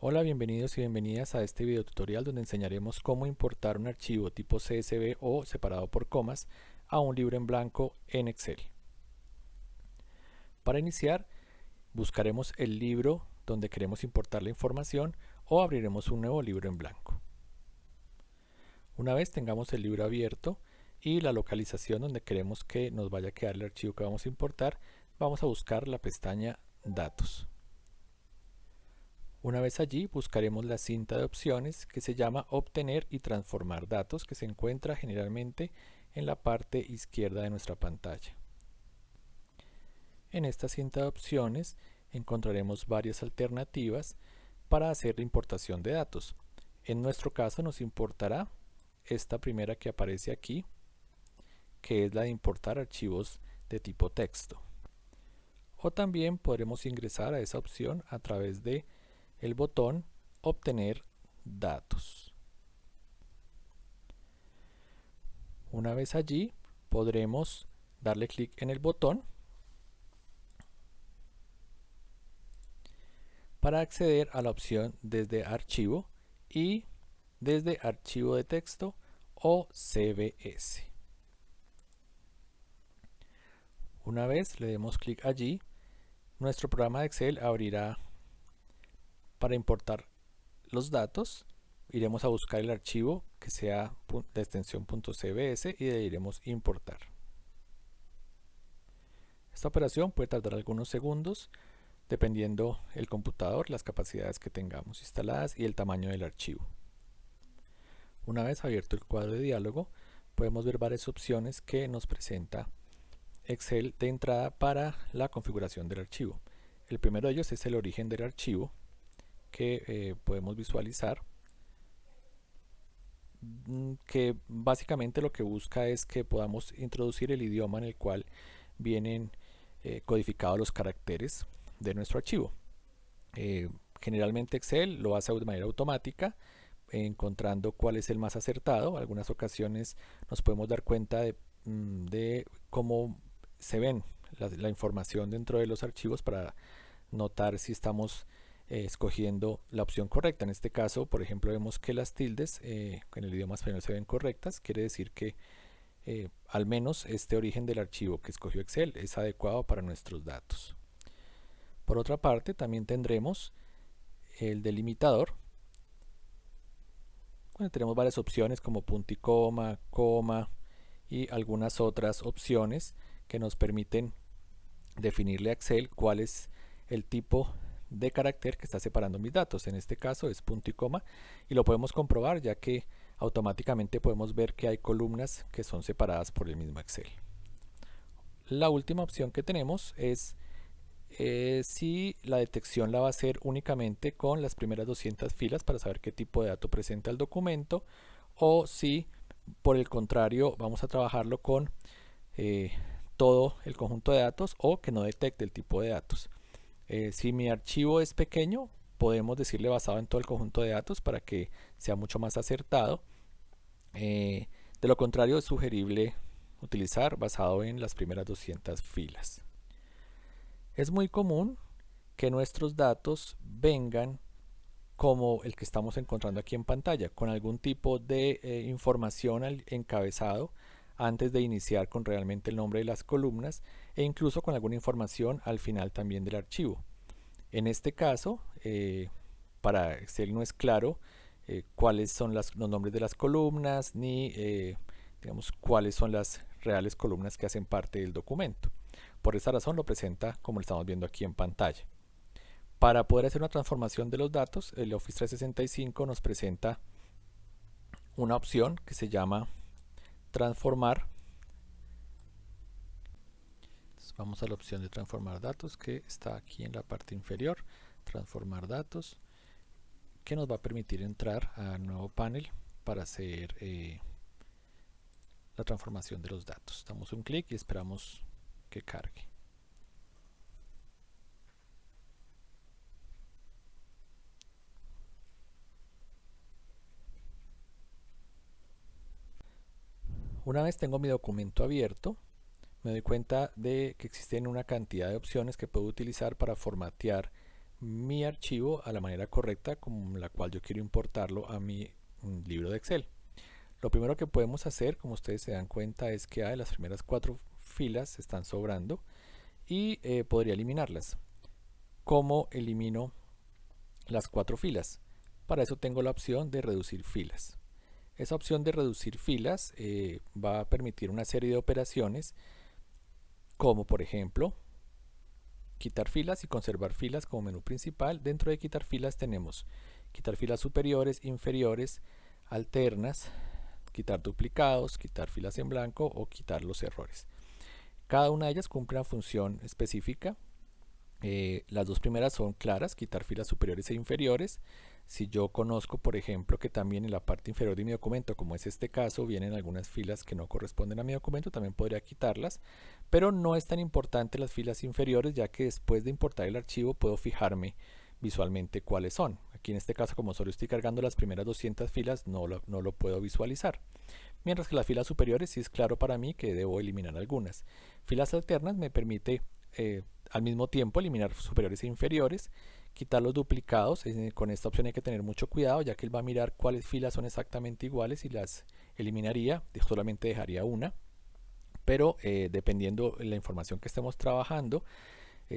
Hola, bienvenidos y bienvenidas a este video tutorial donde enseñaremos cómo importar un archivo tipo CSV o separado por comas a un libro en blanco en Excel. Para iniciar, buscaremos el libro donde queremos importar la información o abriremos un nuevo libro en blanco. Una vez tengamos el libro abierto y la localización donde queremos que nos vaya a quedar el archivo que vamos a importar, vamos a buscar la pestaña Datos. Una vez allí, buscaremos la cinta de opciones que se llama Obtener y transformar datos, que se encuentra generalmente en la parte izquierda de nuestra pantalla. En esta cinta de opciones encontraremos varias alternativas para hacer la importación de datos. En nuestro caso nos importará esta primera que aparece aquí, que es la de importar archivos de tipo texto. O también podremos ingresar a esa opción a través de el botón Obtener datos. Una vez allí, podremos darle clic en el botón para acceder a la opción desde archivo y desde archivo de texto o CBS. Una vez le demos clic allí, nuestro programa de Excel abrirá para importar los datos. Iremos a buscar el archivo que sea de extensión .cbs y le diremos importar. Esta operación puede tardar algunos segundos dependiendo el computador, las capacidades que tengamos instaladas y el tamaño del archivo. Una vez abierto el cuadro de diálogo, podemos ver varias opciones que nos presenta Excel de entrada para la configuración del archivo. El primero de ellos es el origen del archivo, que podemos visualizar, que básicamente lo que busca es que podamos introducir el idioma en el cual vienen codificados los caracteres de nuestro archivo. Generalmente Excel lo hace de manera automática, encontrando cuál es el más acertado. Algunas ocasiones nos podemos dar cuenta de cómo se ven la información dentro de los archivos para notar si estamos escogiendo la opción correcta. En este caso, por ejemplo, vemos que las tildes en el idioma español se ven correctas. Quiere decir que al menos este origen del archivo que escogió Excel es adecuado para nuestros datos. Por otra parte, también tendremos el delimitador. Bueno, tenemos varias opciones como punto y coma, coma y algunas otras opciones que nos permiten definirle a Excel cuál es el tipo de carácter que está separando mis datos. En este caso es punto y coma, y lo podemos comprobar ya que automáticamente podemos ver que hay columnas que son separadas por el mismo Excel. La última opción que tenemos es si la detección la va a hacer únicamente con las primeras 200 filas para saber qué tipo de dato presenta el documento, o si por el contrario vamos a trabajarlo con todo el conjunto de datos o que no detecte el tipo de datos. Si mi archivo es pequeño, podemos decirle basado en todo el conjunto de datos para que sea mucho más acertado. De lo contrario, es sugerible utilizar basado en las primeras 200 filas. Es muy común que nuestros datos vengan como el que estamos encontrando aquí en pantalla, con algún tipo de información al encabezado antes de iniciar con realmente el nombre de las columnas, e incluso con alguna información al final también del archivo. En este caso, para Excel no es claro cuáles son los nombres de las columnas, ni digamos cuáles son las reales columnas que hacen parte del documento. Por esa razón lo presenta como lo estamos viendo aquí en pantalla. Para poder hacer una transformación de los datos, el Office 365 nos presenta una opción que se llama transformar. Entonces vamos a la opción de transformar datos que está aquí en la parte inferior, transformar datos, que nos va a permitir entrar a nuevo panel para hacer la transformación de los datos. Damos un clic y esperamos que cargue. Una vez tengo mi documento abierto, me doy cuenta de que existen una cantidad de opciones que puedo utilizar para formatear mi archivo a la manera correcta con la cual yo quiero importarlo a mi libro de Excel. Lo primero que podemos hacer, como ustedes se dan cuenta, es que las primeras 4 filas están sobrando y podría eliminarlas. ¿Cómo elimino las 4 filas? Para eso tengo la opción de reducir filas. Esa opción de reducir filas va a permitir una serie de operaciones, como por ejemplo quitar filas y conservar filas como menú principal. Dentro de quitar filas tenemos quitar filas superiores, inferiores, alternas, quitar duplicados, quitar filas en blanco o quitar los errores. Cada una de ellas cumple una función específica. Las 2 primeras son claras, quitar filas superiores e inferiores. Si yo conozco, por ejemplo, que también en la parte inferior de mi documento, como es este caso, vienen algunas filas que no corresponden a mi documento, también podría quitarlas, pero no es tan importante las filas inferiores, ya que después de importar el archivo puedo fijarme visualmente cuáles son. Aquí en este caso, como solo estoy cargando las primeras 200 filas, no lo puedo visualizar. Mientras que las filas superiores sí es claro para mí que debo eliminar algunas. Filas alternas me permite al mismo tiempo eliminar superiores e inferiores, quitar los duplicados. Con esta opción hay que tener mucho cuidado, ya que él va a mirar cuáles filas son exactamente iguales y las eliminaría, solamente dejaría una, pero dependiendo de la información que estemos trabajando,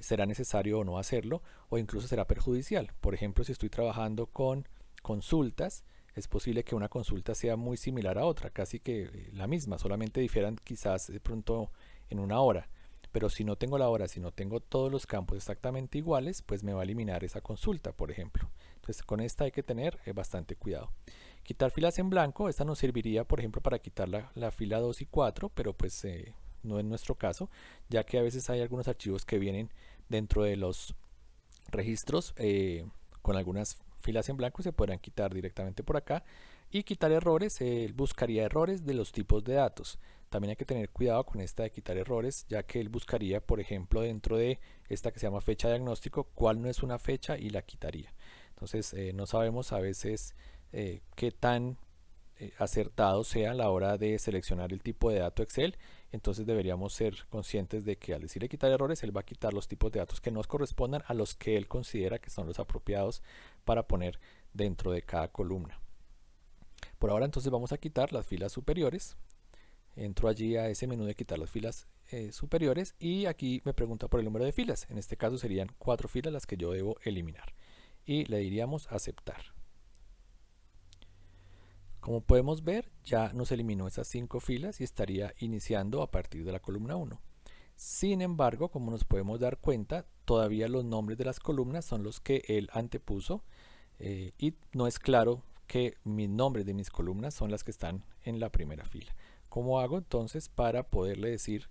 será necesario o no hacerlo, o incluso será perjudicial. Por ejemplo, si estoy trabajando con consultas, es posible que una consulta sea muy similar a otra, casi que la misma, solamente difieran quizás de pronto en una hora. Pero si no tengo la hora, si no tengo todos los campos exactamente iguales, pues me va a eliminar esa consulta, por ejemplo. Entonces con esta hay que tener bastante cuidado. Quitar filas en blanco, esta nos serviría, por ejemplo, para quitar la fila 2 y 4, pero pues no es nuestro caso, ya que a veces hay algunos archivos que vienen dentro de los registros con algunas filas en blanco, se podrán quitar directamente por acá. Y quitar errores, él buscaría errores de los tipos de datos. También hay que tener cuidado con esta de quitar errores, ya que él buscaría, por ejemplo, dentro de esta que se llama fecha de diagnóstico, cuál no es una fecha y la quitaría. Entonces no sabemos a veces qué tan acertado sea a la hora de seleccionar el tipo de dato Excel. Entonces deberíamos ser conscientes de que al decirle quitar errores, él va a quitar los tipos de datos que nos correspondan a los que él considera que son los apropiados para poner dentro de cada columna. Por ahora entonces vamos a quitar las filas superiores. Entro allí a ese menú de quitar las filas superiores y aquí me pregunta por el número de filas. En este caso serían 4 filas las que yo debo eliminar. Y le diríamos aceptar. Como podemos ver, ya nos eliminó esas 5 filas y estaría iniciando a partir de la columna 1. Sin embargo, como nos podemos dar cuenta, todavía los nombres de las columnas son los que él antepuso y no es claro que mis nombres de mis columnas son las que están en la primera fila. ¿Cómo hago entonces para poderle decir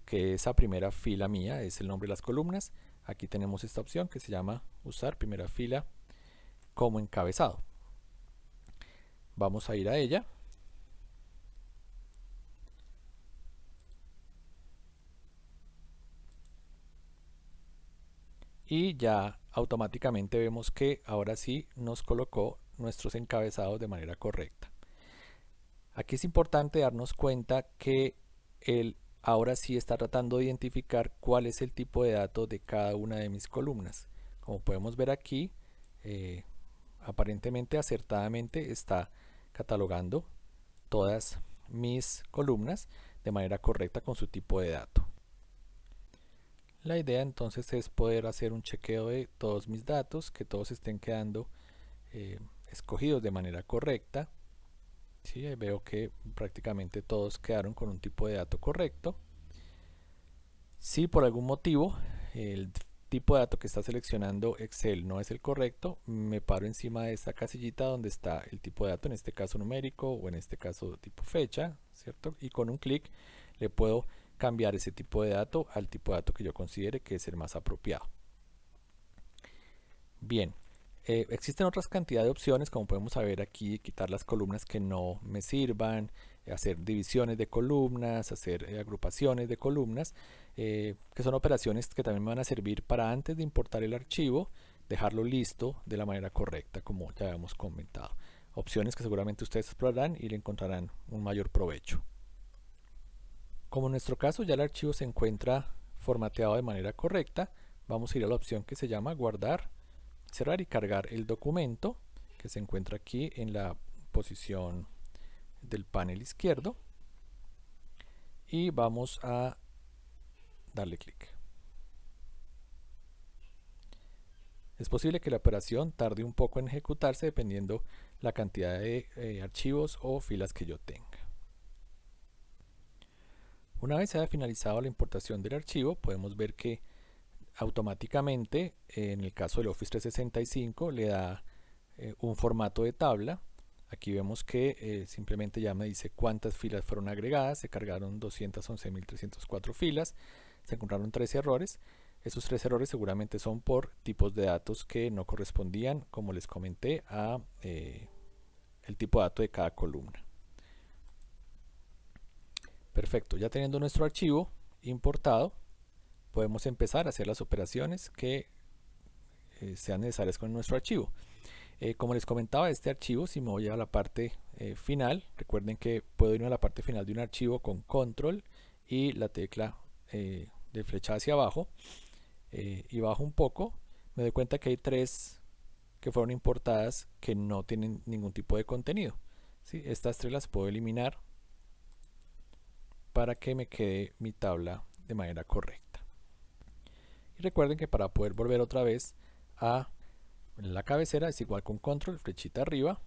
que esa primera fila mía es el nombre de las columnas? Aquí tenemos esta opción que se llama usar primera fila como encabezado. Vamos a ir a ella. Y ya automáticamente vemos que ahora sí nos colocó nuestros encabezados de manera correcta. Aquí es importante darnos cuenta que él ahora sí está tratando de identificar cuál es el tipo de dato de cada una de mis columnas. Como podemos ver aquí, aparentemente acertadamente está catalogando todas mis columnas de manera correcta con su tipo de dato. La idea entonces es poder hacer un chequeo de todos mis datos, que todos estén quedando escogidos de manera correcta. Sí, veo que prácticamente todos quedaron con un tipo de dato correcto. Si por algún motivo el tipo de dato que está seleccionando Excel no es el correcto, me paro encima de esta casillita donde está el tipo de dato, en este caso numérico o en este caso tipo fecha, ¿cierto? Y con un clic le puedo cambiar ese tipo de dato al tipo de dato que yo considere que es el más apropiado. Bien, existen otras cantidad de opciones, como podemos ver aquí, quitar las columnas que no me sirvan, hacer divisiones de columnas, hacer agrupaciones de columnas, que son operaciones que también me van a servir para antes de importar el archivo, dejarlo listo de la manera correcta, como ya hemos comentado. Opciones que seguramente ustedes explorarán y le encontrarán un mayor provecho. Como en nuestro caso ya el archivo se encuentra formateado de manera correcta, vamos a ir a la opción que se llama guardar cerrar y cargar el documento que se encuentra aquí en la posición del panel izquierdo y vamos a darle clic. Es posible que la operación tarde un poco en ejecutarse dependiendo la cantidad de archivos o filas que yo tenga. Una vez se haya finalizado la importación del archivo, podemos ver que automáticamente, en el caso del Office 365, le da un formato de tabla. Aquí vemos que simplemente ya me dice cuántas filas fueron agregadas. Se cargaron 211.304 filas, se encontraron 13 errores. Esos 3 errores seguramente son por tipos de datos que no correspondían, como les comenté, a el tipo de dato de cada columna. Perfecto, ya teniendo nuestro archivo importado, podemos empezar a hacer las operaciones que sean necesarias con nuestro archivo. Como les comentaba, este archivo, si me voy a la parte final, recuerden que puedo irme a la parte final de un archivo con control y la tecla de flecha hacia abajo, y bajo un poco, me doy cuenta que hay 3 que fueron importadas que no tienen ningún tipo de contenido. ¿Sí? Estas 3 las puedo eliminar para que me quede mi tabla de manera correcta. Y recuerden que para poder volver otra vez a la cabecera es igual con control, flechita arriba,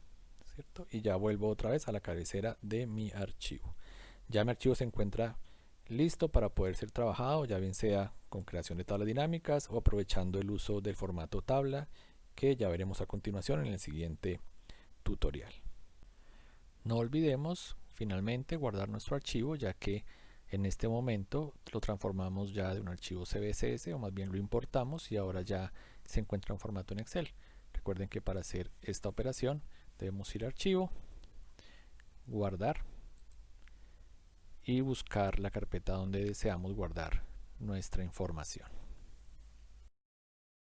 ¿cierto? Y ya vuelvo otra vez a la cabecera de mi archivo. Ya mi archivo se encuentra listo para poder ser trabajado, ya bien sea con creación de tablas dinámicas o aprovechando el uso del formato tabla, que ya veremos a continuación en el siguiente tutorial. No olvidemos finalmente guardar nuestro archivo, ya que en este momento lo transformamos ya de un archivo CBCS, o más bien lo importamos, y ahora ya se encuentra en formato en Excel. Recuerden que para hacer esta operación debemos ir a archivo, guardar y buscar la carpeta donde deseamos guardar nuestra información.